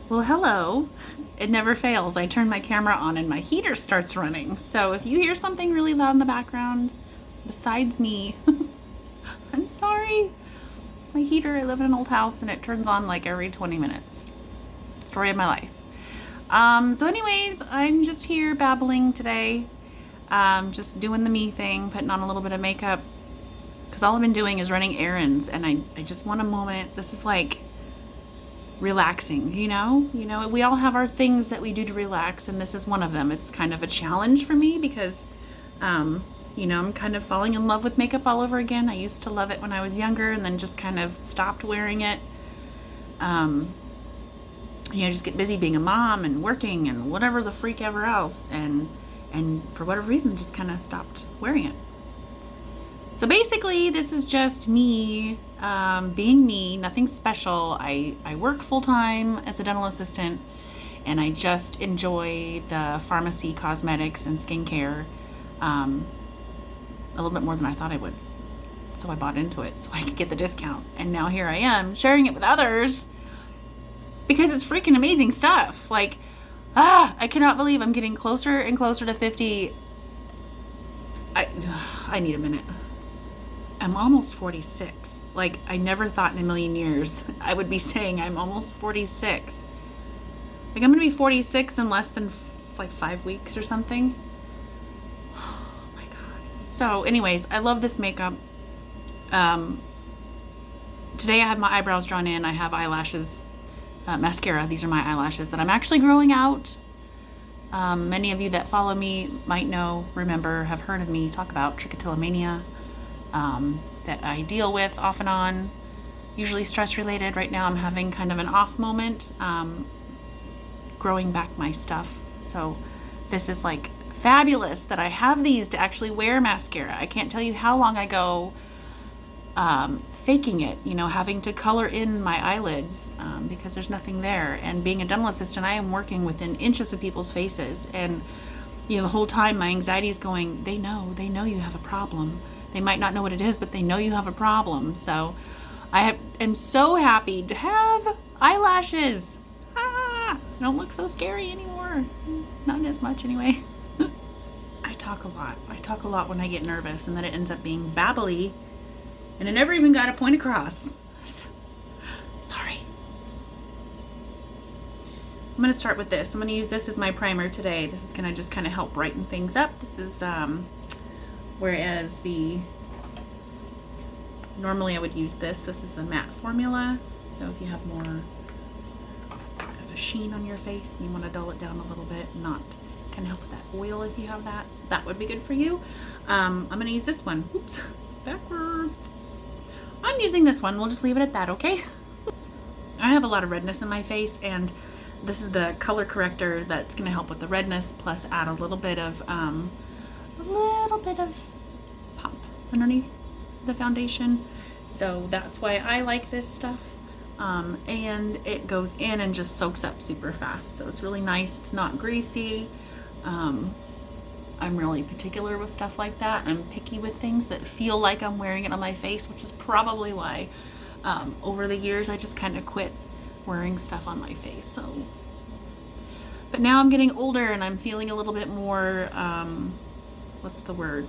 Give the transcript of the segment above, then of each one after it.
Well, hello. It never fails. I turn my camera on and my heater starts running. So if you hear something really loud in the background, besides me, I'm sorry. It's my heater. I live in an old house and it turns on like every 20 minutes. Story of my life. So anyways, I'm just here babbling today. Just doing the me thing, putting on a little bit of makeup. Because all I've been doing is running errands and I just want a moment. This is like relaxing, we all have our things that we do to relax, and this is one of them. It's kind of a challenge for me because I'm kind of falling in love with makeup all over again. I used to love it when I was younger and then just kind of stopped wearing it. Just get busy being a mom and working and whatever the freak ever else, and for whatever reason just kind of stopped wearing it. So basically, this is just me being me, nothing special. I work full-time as a dental assistant, and I just enjoy the pharmacy, cosmetics, and skincare a little bit more than I thought I would. So I bought into it so I could get the discount. And now here I am sharing it with others because it's freaking amazing stuff. Like, I cannot believe I'm getting closer and closer to 50. I need a minute. I'm almost 46. Like, I never thought in a million years I would be saying I'm almost 46. Like, I'm gonna be 46 in less than, it's like 5 weeks or something. Oh my God. So anyways, I love this makeup. Today I have my eyebrows drawn in. I have eyelashes, mascara. These are my eyelashes that I'm actually growing out. Many of you that follow me might know, remember, have heard of me talk about trichotillomania. That I deal with off and on, usually stress related. Right now I'm having kind of an off moment, growing back my stuff. So this is like fabulous that I have these to actually wear mascara. I can't tell you how long I go faking it, having to color in my eyelids because there's nothing there. And being a dental assistant, I am working within inches of people's faces. And the whole time my anxiety is going, they know you have a problem. They might not know what it is, but they know you have a problem. So am so happy to have eyelashes. Don't look so scary anymore. Not as much anyway. I talk a lot. I talk a lot when I get nervous, and then it ends up being babbly, and I never even got a point across. Sorry. I'm going to start with this. I'm going to use this as my primer today. This is going to just kind of help brighten things up. This is whereas normally I would use this is the matte formula. So if you have more of a sheen on your face and you want to dull it down a little bit, not kind of help with that oil, if you have that would be good for you. I'm going to use this one. Oops, backward. I'm using this one. We'll just leave it at that, okay? I have a lot of redness in my face, and this is the color corrector that's going to help with the redness, plus add a little bit of pop underneath the foundation. So that's why I like this stuff. And it goes in and just soaks up super fast. So it's really nice. It's not greasy. I'm really particular with stuff like that. I'm picky with things that feel like I'm wearing it on my face, which is probably why over the years I just kind of quit wearing stuff on my face. So, but now I'm getting older and I'm feeling a little bit more what's the word,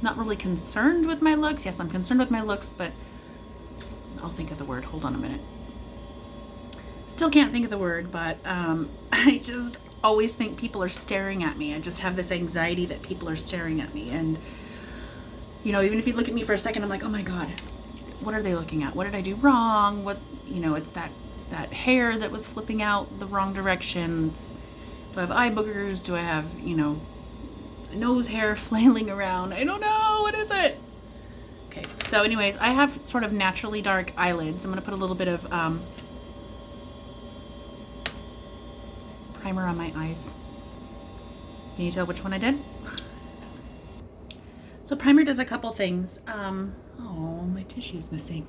not really concerned with my looks. Yes, I'm concerned with my looks, but I'll think of the word. Hold on a minute. Still can't think of the word, but I just always think people are staring at me. I just have this anxiety that people are staring at me. And, even if you look at me for a second, I'm like, oh my God, what are they looking at? What did I do wrong? What, it's that hair that was flipping out the wrong directions. Do I have eye boogers? Do I have, nose hair flailing around? I don't know. What is it? Okay. So anyways, I have sort of naturally dark eyelids. I'm going to put a little bit of primer on my eyes. Can you tell which one I did? So primer does a couple things. Oh, my tissue's missing.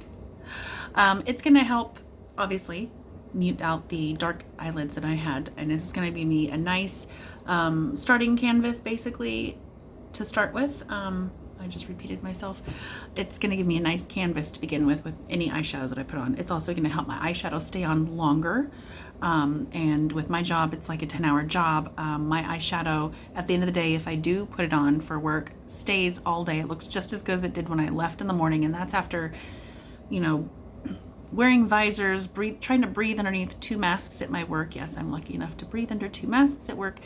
It's going to help, obviously, mute out the dark eyelids that I had, and this is going to be me a nice starting canvas basically to start with. I just repeated myself. It's going to give me a nice canvas to begin with any eyeshadows that I put on. It's also going to help my eyeshadow stay on longer. And with my job, it's like a 10-hour job. My eyeshadow, at the end of the day, if I do put it on for work, stays all day. It looks just as good as it did when I left in the morning. And that's after, you know, wearing visors, trying to breathe underneath 2 masks at my work. Yes, I'm lucky enough to breathe under 2 masks at work.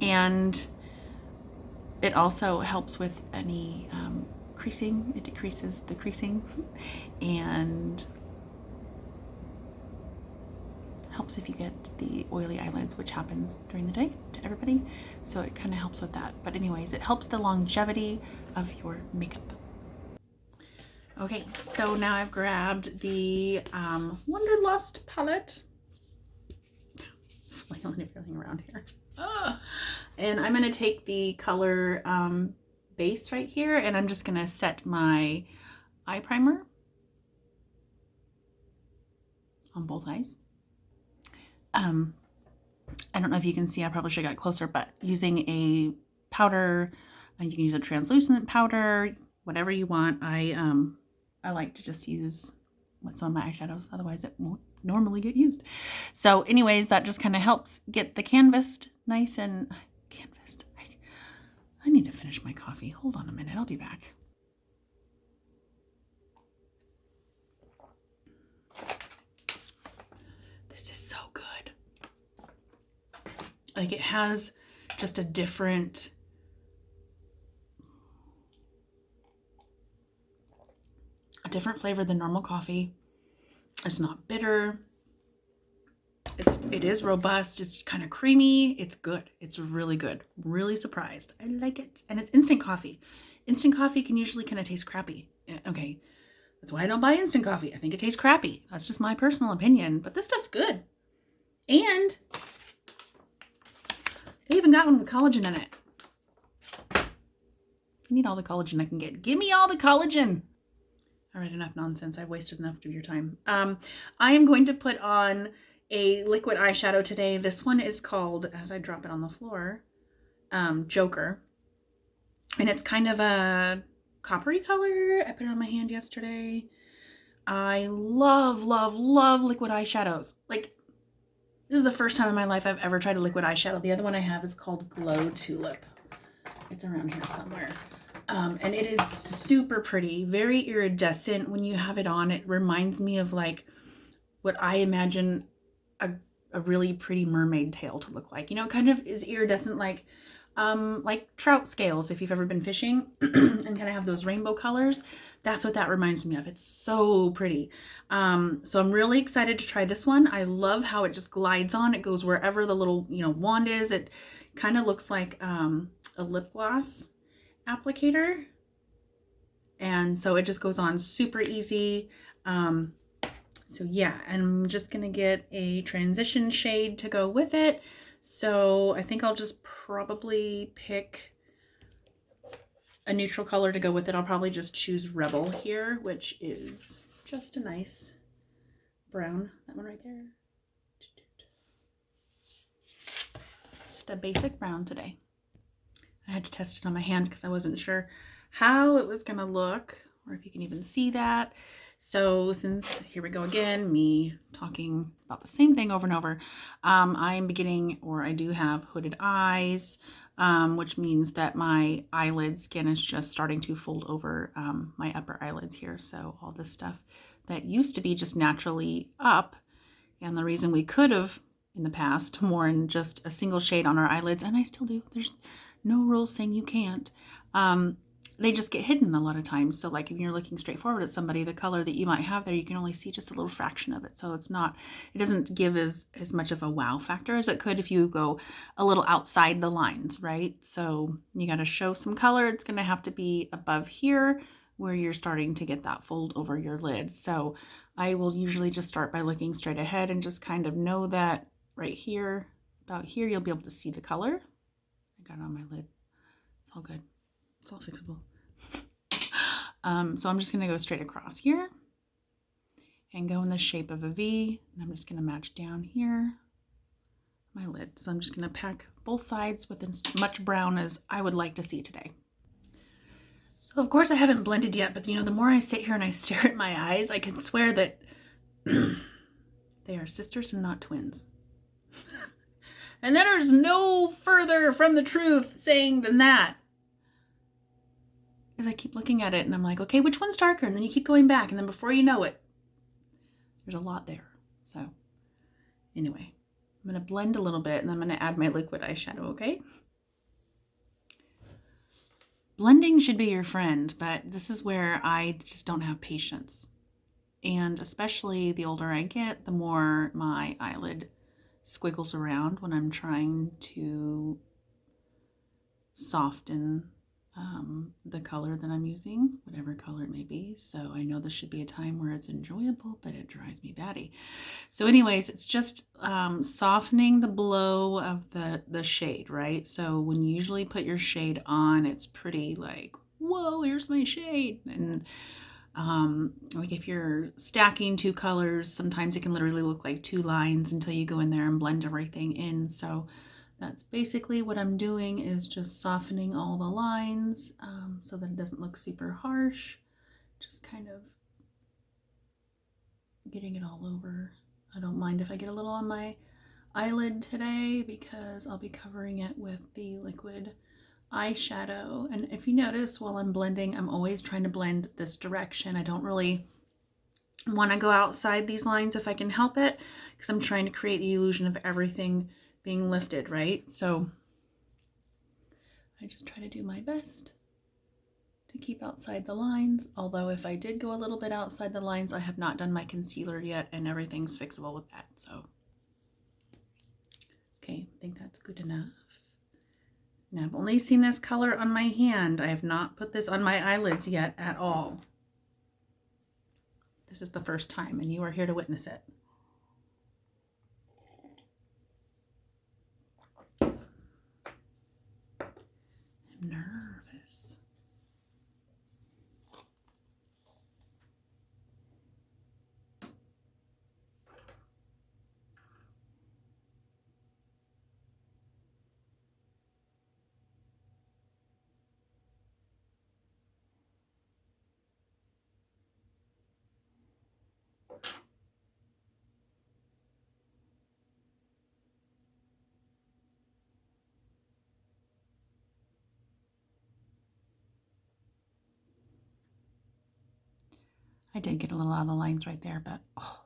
And it also helps with any creasing. It decreases the creasing and helps if you get the oily eyelids, which happens during the day to everybody. So it kind of helps with that. But anyways, it helps the longevity of your makeup. Okay, so now I've grabbed the Wanderlust palette. Flailing everything around here. And I'm going to take the color base right here, and I'm just going to set my eye primer on both eyes. I don't know if you can see, I probably should have got closer, but using a powder, you can use a translucent powder, whatever you want. I like to just use what's on my eyeshadows, otherwise it won't normally get used. So anyways, that just kind of helps get the canvas nice and canvassed. I need to finish my coffee. Hold on a minute, I'll be back. This is so good. Like, it has just a different flavor than normal coffee. It's not bitter. It is robust. It's kind of creamy. It's good. It's really good. Really surprised. I like it. And it's instant coffee. Instant coffee can usually kind of taste crappy. Okay. That's why I don't buy instant coffee. I think it tastes crappy. That's just my personal opinion. But this stuff's good. And they even got one with collagen in it. I need all the collagen I can get. Give me all the collagen. All right, enough nonsense. I've wasted enough of your time. I am going to put on a liquid eyeshadow today. This one is called, as I drop it on the floor, Joker. And it's kind of a coppery color. I put it on my hand yesterday. I love, love, love liquid eyeshadows. Like, this is the first time in my life I've ever tried a liquid eyeshadow. The other one I have is called Glow Tulip. It's around here somewhere. And it is super pretty, very iridescent. When you have it on, it reminds me of like what I imagine a really pretty mermaid tail to look like. You know, it kind of is iridescent like trout scales, if you've ever been fishing and kind of have those rainbow colors. That's what that reminds me of. It's so pretty. So I'm really excited to try this one. I love how it just glides on. It goes wherever the little, wand is. It kind of looks like a lip gloss applicator. And so it just goes on super easy. So yeah, I'm just going to get a transition shade to go with it. So I think I'll just probably pick a neutral color to go with it. I'll probably just choose Rebel here, which is just a nice brown. That one right there. Just a basic brown today. I had to test it on my hand because I wasn't sure how it was going to look, or if you can even see that. So since, here we go again, me talking about the same thing over and over, I'm beginning, or I do have hooded eyes, which means that my eyelid skin is just starting to fold over my upper eyelids here. So all this stuff that used to be just naturally up, and the reason we could have in the past worn just a single shade on our eyelids, and I still do, there's no rules saying you can't, they just get hidden a lot of times. So like if you're looking straight forward at somebody, the color that you might have there, you can only see just a little fraction of it. So it doesn't give as much of a wow factor as it could if you go a little outside the lines, right? So you got to show some color. It's going to have to be above here where you're starting to get that fold over your lid. So I will usually just start by looking straight ahead and just kind of know that right here, about here, you'll be able to see the color. I got it on my lid. It's all good. It's all fixable. So I'm just going to go straight across here and go in the shape of a V. And I'm just going to match down here my lid. So I'm just going to pack both sides with as much brown as I would like to see today. So of course I haven't blended yet, but the more I sit here and I stare at my eyes, I can swear that they are sisters and not twins. And there is no further from the truth saying than that. Because I keep looking at it and I'm like, okay, which one's darker? And then you keep going back, and then before you know it, there's a lot there. So anyway, I'm going to blend a little bit and then I'm going to add my liquid eyeshadow, okay? Blending should be your friend, but this is where I just don't have patience. And especially the older I get, the more my eyelid squiggles around when I'm trying to soften the color that I'm using, whatever color it may be. So I know this should be a time where it's enjoyable, but it drives me batty. So anyways, it's just softening the blow of the shade, right? So when you usually put your shade on, it's pretty like, whoa, here's my shade. And like if you're stacking two colors, sometimes it can literally look like two lines until you go in there and blend everything in. So that's basically what I'm doing, is just softening all the lines so that it doesn't look super harsh. Just kind of getting it all over. I don't mind if I get a little on my eyelid today because I'll be covering it with the liquid eyeshadow. And if you notice, while I'm blending, I'm always trying to blend this direction. I don't really want to go outside these lines if I can help it, because I'm trying to create the illusion of everything being lifted, right? So I just try to do my best to keep outside the lines. Although if I did go a little bit outside the lines, I have not done my concealer yet, and everything's fixable with that. So okay, I think that's good enough. Now I've only seen this color on my hand. I have not put this on my eyelids yet at all. This is the first time, and you are here to witness it. I'm nervous. I did get a little out of the lines right there, but oh,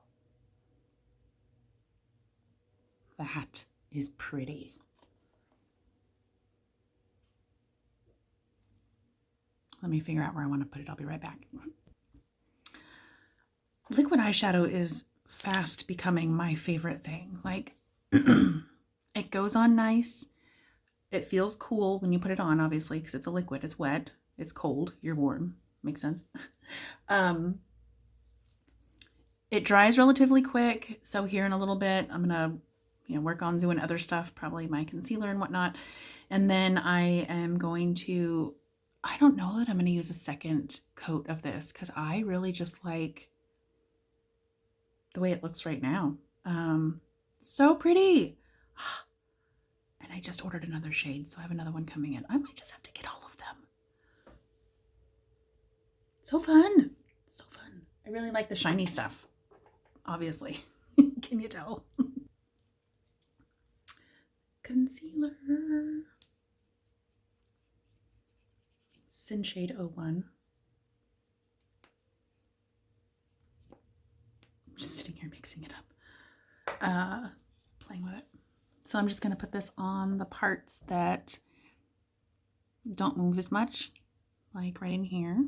that is pretty. Let me figure out where I want to put it. I'll be right back. Liquid eyeshadow is fast becoming my favorite thing. Like, it goes on nice. It feels cool when you put it on, obviously, because it's a liquid. It's wet. It's cold. You're warm. Makes sense. It dries relatively quick. So here in a little bit, I'm going to work on doing other stuff, probably my concealer and whatnot. And then I am going to, I don't know that I'm going to use a second coat of this, because I really just like the way it looks right now. So pretty. And I just ordered another shade, so I have another one coming in. I might just have to get all of them. So fun. So fun. I really like the shiny stuff, obviously. Can you tell? Concealer. This is in shade 01. I'm just sitting here mixing it up, playing with it. So I'm just going to put this on the parts that don't move as much, like right in here.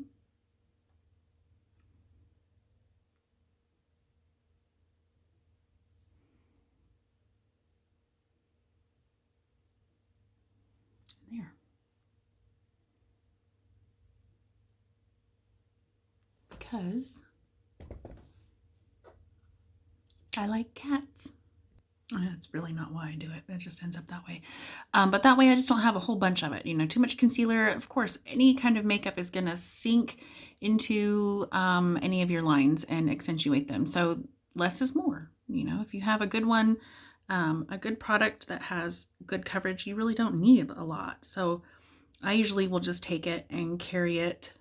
There. Because I like cats. That's really not why I do it. It just ends up that way. But that way I just don't have a whole bunch of it. Too much concealer. Of course, any kind of makeup is going to sink into any of your lines and accentuate them. So less is more. If you have a good one, a good product that has good coverage, you really don't need a lot. So I usually will just take it and carry it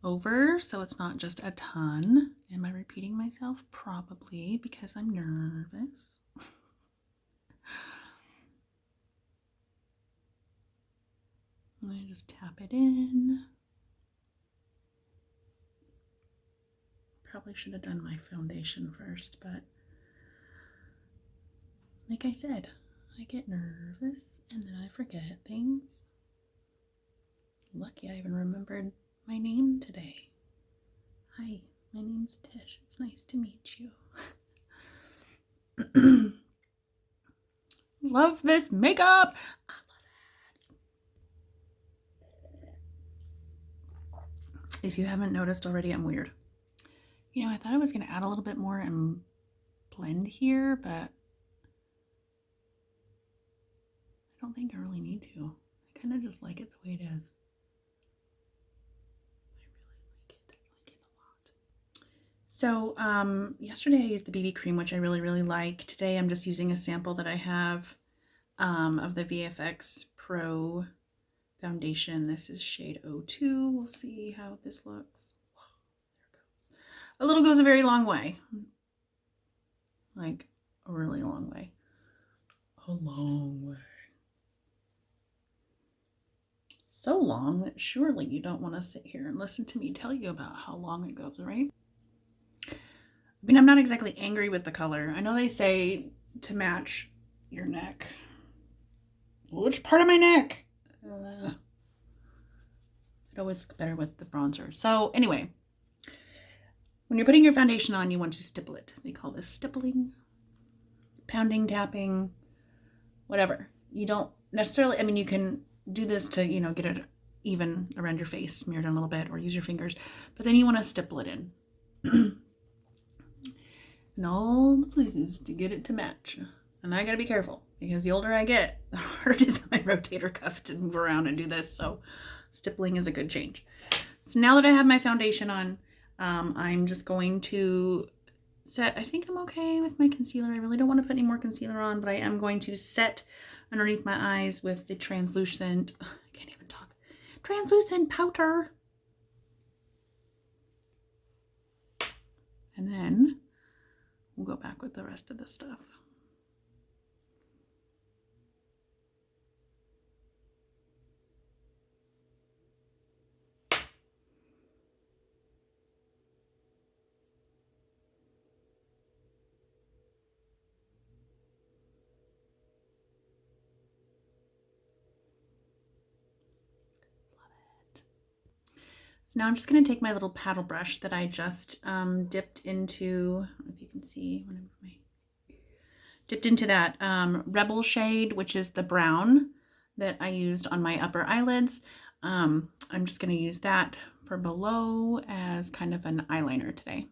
over so it's not just a ton. Am I repeating myself? Probably, because I'm nervous. I just tap it in. Probably should have done my foundation first, but like I said, I get nervous and then I forget things. Lucky I even remembered my name today. Hi, my name's Tish. It's nice to meet you. Love this makeup. I love it. If you haven't noticed already, I'm weird. You know, I thought I was going to add a little bit more and blend here, but I don't think I really need to. I kind of just like it the way it is. I like it a lot. So yesterday I used the BB cream, which I really like. Today I'm just using a sample that I have of the VFX Pro foundation. This is shade 02. We'll see how this looks. There it goes. A little goes a very long way. Like a really long way. A long way. So long that surely you don't want to sit here and listen to me tell you about how long it goes, right? I mean, I'm not exactly angry with the color. I know they say to match your neck. Which part of my neck? It always looks better with the bronzer. So anyway, when you're putting your foundation on, you want to stipple it. They call this stippling, pounding, tapping, whatever. You don't necessarily, I mean, you can do this to, you know, get it even around your face, smeared in a little bit, or use your fingers, but then you want to stipple it in. And all the places to get it to match. And I gotta be careful, because the older I get, the harder it is on my rotator cuff to move around and do this, so stippling is a good change. So now that I have my foundation on, I'm just going to set, I think I'm okay with my concealer. I really don't want to put any more concealer on, but I am going to set underneath my eyes with the translucent, I can't even talk, translucent powder. And then we'll go back with the rest of the stuff. So now I'm just going to take my little paddle brush that I just dipped into, I don't know if you can see, dipped into that Rebel shade, which is the brown that I used on my upper eyelids. I'm just going to use that for below as kind of an eyeliner today.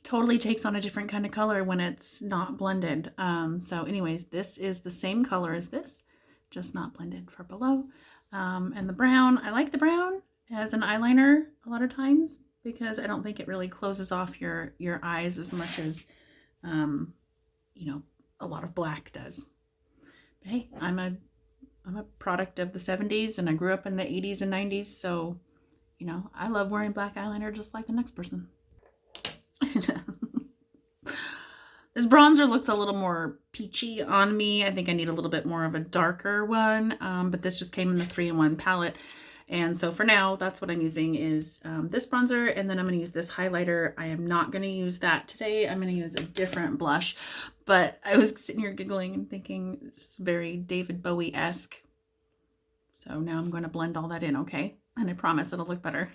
Totally takes on a different kind of color when it's not blended. So anyways, this is the same color as this, just not blended for below. And the brown, I like the brown as an eyeliner a lot of times because I don't think it really closes off your eyes as much as, you know, a lot of black does. But hey, I'm a product of the 70s and I grew up in the 80s and 90s. So, you know, I love wearing black eyeliner just like the next person. This bronzer looks a little more peachy on me. I think I need a little bit more of a darker one, but this just came in the 3-in-1 palette. And so for now, that's what I'm using is this bronzer, and then I'm going to use this highlighter. I am not going to use that today. I'm going to use a different blush, but I was sitting here giggling and thinking it's very David Bowie-esque. So now I'm going to blend all that in, okay? And I promise it'll look better.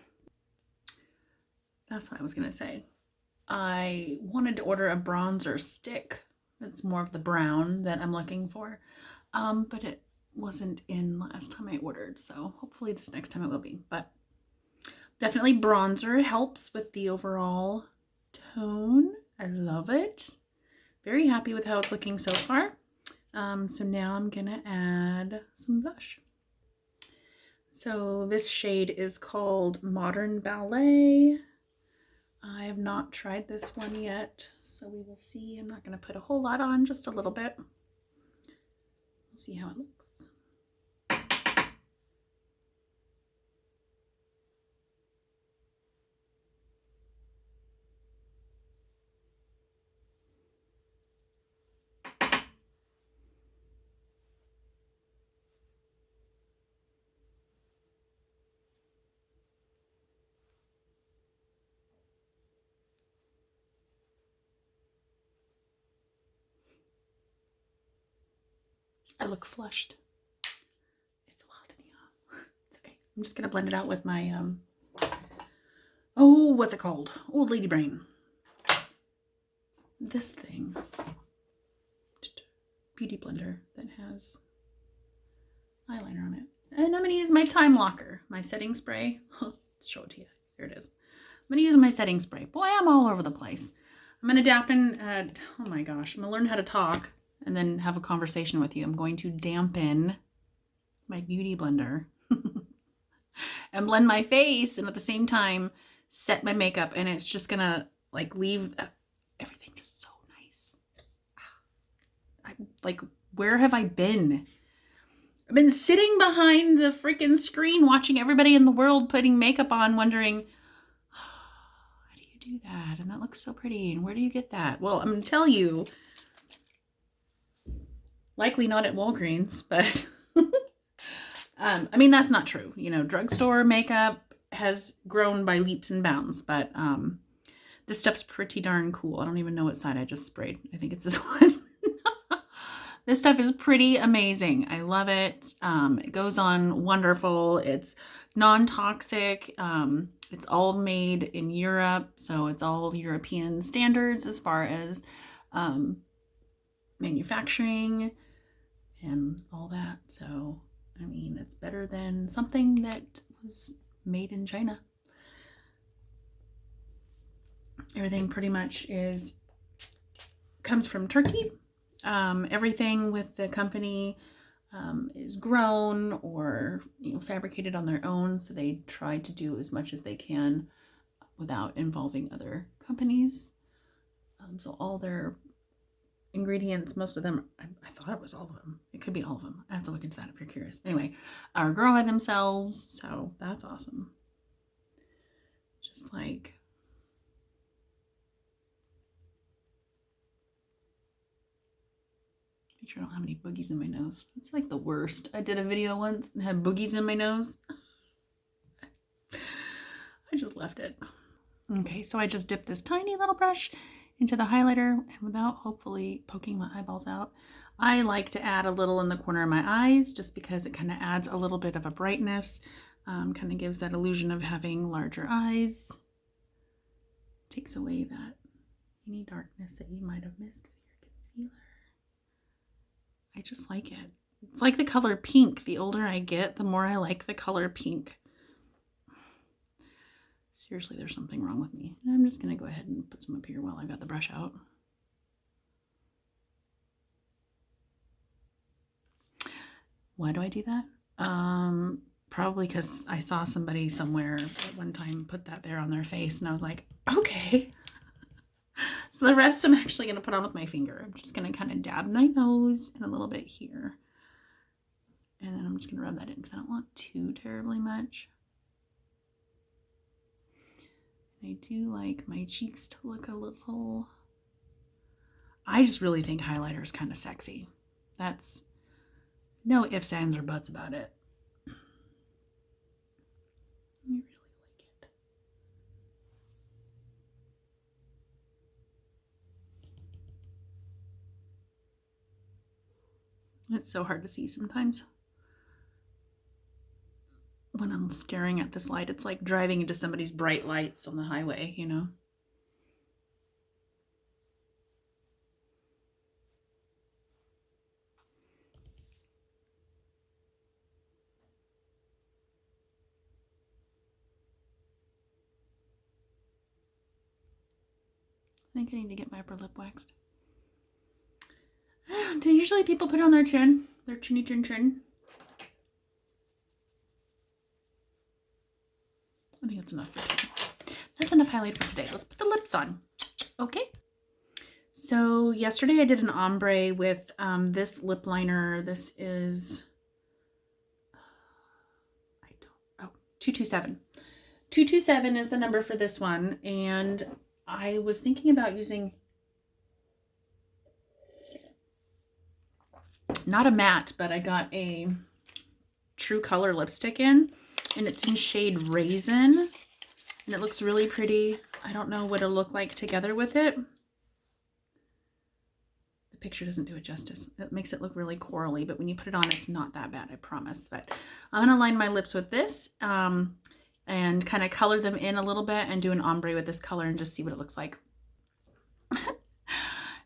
That's what I was going to say. I wanted to order a bronzer stick. It's more of the brown that I'm looking for, but it wasn't in last time I ordered, so hopefully this next time it will be. But definitely bronzer helps with the overall tone. I love it. Very happy with how it's looking so far. So now I'm gonna add some blush. So this shade is called Modern Ballet. I have not tried this one yet, so we will see. I'm not going to put a whole lot on, just a little bit. We'll see how it looks. I look flushed. It's so hot in here. It's okay. I'm just going to blend it out with my, oh, what's it called? Old lady brain. This thing. Beauty blender that has eyeliner on it. And I'm going to use my Time Locker, my setting spray. Let's show it to you. Here it is. I'm going to use my setting spray. Boy, I'm all over the place. I'm going to dampen, oh my gosh, I'm going to learn how to talk and then have a conversation with you. I'm going to dampen my beauty blender and blend my face and at the same time set my makeup, and it's just going to like leave everything just so nice. Like, where have I been? I've been sitting behind the freaking screen watching everybody in the world putting makeup on, wondering, how do you do that? And that looks so pretty. And where do you get that? Well, I'm going to tell you, likely not at Walgreens, but I mean, that's not true. You know, drugstore makeup has grown by leaps and bounds, but this stuff's pretty darn cool. I don't even know what side I just sprayed. I think it's this one. This stuff is pretty amazing. I love it. It goes on wonderful. It's non-toxic. It's all made in Europe, so it's all European standards as far as manufacturing and all that. So, I mean, it's better than something that was made in China. Everything pretty much comes from Turkey. Everything with the company is grown or, you know, fabricated on their own. So they try to do as much as they can without involving other companies. So all their ingredients, most of them, I thought it was all of them. It could be all of them. I have to look into that if you're curious. Anyway, are grown by themselves. So that's awesome. Just like, make sure I don't have any boogies in my nose. It's like the worst. I did a video once and had boogies in my nose. I just left it. Okay, so I just dipped this tiny little brush into the highlighter, and without hopefully poking my eyeballs out, I like to add a little in the corner of my eyes just because it kind of adds a little bit of a brightness, kind of gives that illusion of having larger eyes. Takes away that any darkness that you might have missed with your concealer. I just like it. It's like the color pink. The older I get, the more I like the color pink. Seriously, there's something wrong with me. I'm just going to go ahead and put some up here while I got the brush out. Why do I do that? Probably because I saw somebody somewhere at one time put that there on their face, and I was like, okay. So the rest I'm actually going to put on with my finger. I'm just going to kind of dab my nose and a little bit here. And then I'm just going to rub that in because I don't want too terribly much. I do like my cheeks to look a little... I just really think highlighter is kind of sexy. That's no ifs, ands, or buts about it. I really like it. It's so hard to see sometimes. When I'm staring at this light, it's like driving into somebody's bright lights on the highway, you know? I think I need to get my upper lip waxed. Do usually people put it on their chin? Their chinny chin chin? I think that's enough for today. That's enough highlight for today. Let's put the lips on. Okay. So yesterday I did an ombre with this lip liner. This is 227. 227 is the number for this one. And I was thinking about using not a matte, but I got a True Color lipstick in, and it's in shade Raisin, and it looks really pretty. I don't know what it'll look like together with it. The picture doesn't do it justice. It makes it look really corally, but when you put it on, it's not that bad, I promise. But I'm gonna line my lips with this and kind of color them in a little bit and do an ombre with this color and just see what it looks like.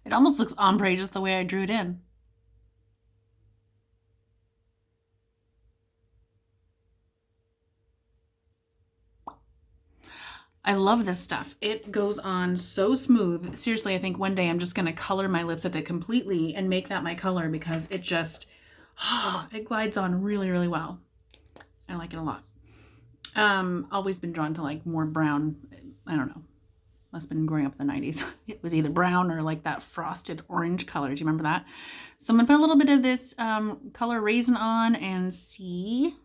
It almost looks ombre just the way I drew it in. I love this stuff. It goes on so smooth. Seriously, I think one day I'm just going to color my lips with it completely and make that my color because it just, it glides on really, really well. I like it a lot. Always been drawn to like more brown. I don't know. Must have been growing up in the 90s. It was either brown or like that frosted orange color. Do you remember that? So I'm going to put a little bit of this color Raisin on and see.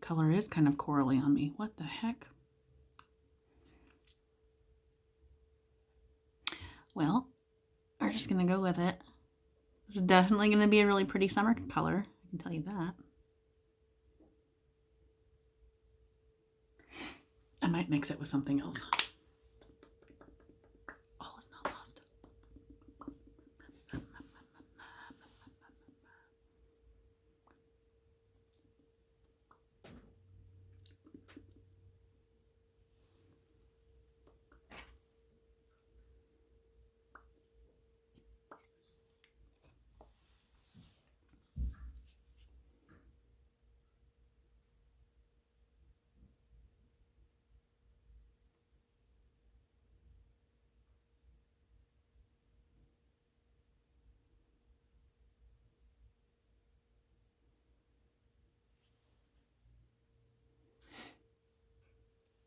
Color is kind of corally on me. What the heck? Well, we're just going to go with it. It's definitely going to be a really pretty summer color. I can tell you that. I might mix it with something else. All is not lost.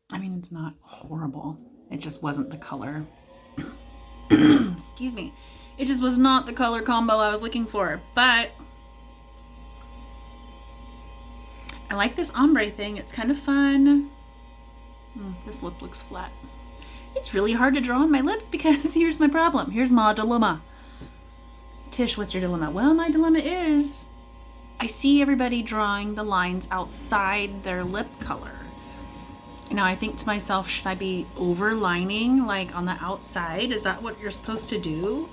I mean, it's not horrible. It just wasn't the color. Excuse me. It just was not the color combo I was looking for. But I like this ombre thing. It's kind of fun. This lip looks flat. It's really hard to draw on my lips because here's my problem. Here's my dilemma. Tish, what's your dilemma? Well, my dilemma is I see everybody drawing the lines outside their lip color. Now I think to myself, should I be overlining like on the outside? Is that what you're supposed to do?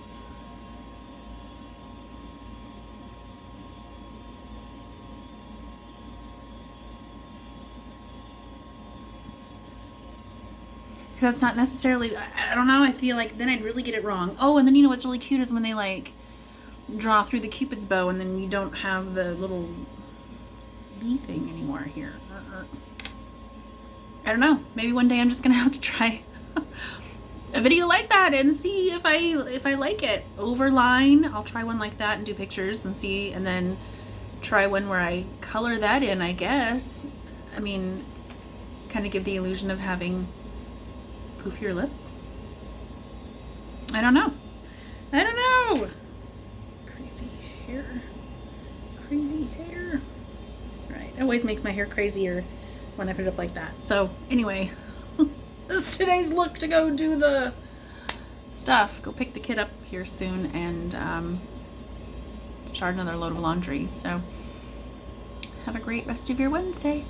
Because that's not necessarily, I don't know, I feel like then I'd really get it wrong. Oh, and then you know what's really cute is when they like draw through the Cupid's bow and then you don't have the little bee thing anymore here. I don't know. Maybe one day I'm just gonna have to try a video like that and see if I like it. Overline. I'll try one like that and do pictures and see, and then try one where I color that in, I guess. I mean, kind of give the illusion of having poofier lips. I don't know. I don't know. Crazy hair. Crazy hair. Right. It always makes my hair crazier when I put it up like that. So anyway, this is today's look to go do the stuff. Go pick the kid up here soon and start another load of laundry. So have a great rest of your Wednesday.